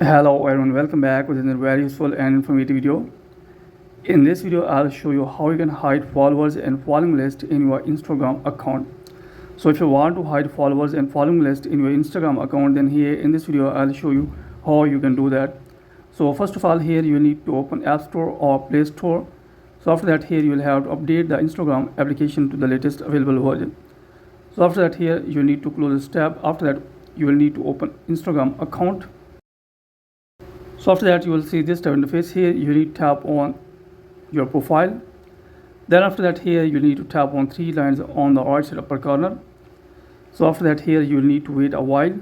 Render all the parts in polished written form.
Hello everyone, welcome back with another very useful and informative video. In this video, I'll show you how you can hide followers and following list in your Instagram account. So if you want to hide followers and following list in your Instagram account, then here in this video, I'll show you how you can do that. So first of all, here you need to open App Store or Play Store. So after that, here you will have to update the Instagram application to the latest available version. So after that, here you need to close this tab. After that, you will need to open Instagram account. So after that, you will see this tab interface. Here you need to tap on your profile. Then after that, here you need to tap on three lines on the right side upper corner. So after that, here you will need to wait a while.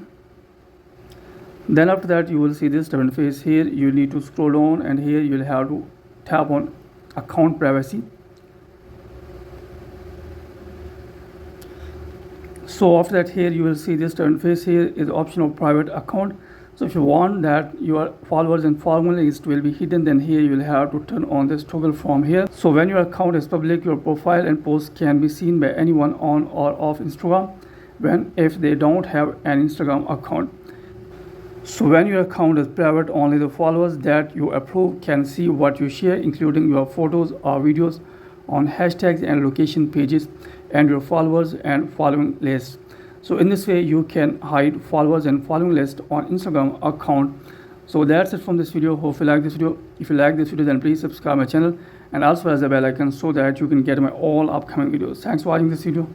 Then after that, you will see this tab interface. Here you need to scroll down, and here you will have to tap on account privacy. So after that, here you will see this tab interface. Here is the option of private account. So if you want that your followers and following list will be hidden, then here you will have to turn on this toggle from here. So when your account is public, your profile and posts can be seen by anyone on or off Instagram if they don't have an Instagram account. So when your account is private, only the followers that you approve can see what you share, including your photos or videos on hashtags and location pages and your followers and following lists. So in this way, you can hide followers and following list on Instagram account. So that's it from this video. Hope you like this video. If you like this video, then please subscribe my channel and also press the bell icon so that you can get my all upcoming videos. Thanks for watching this video.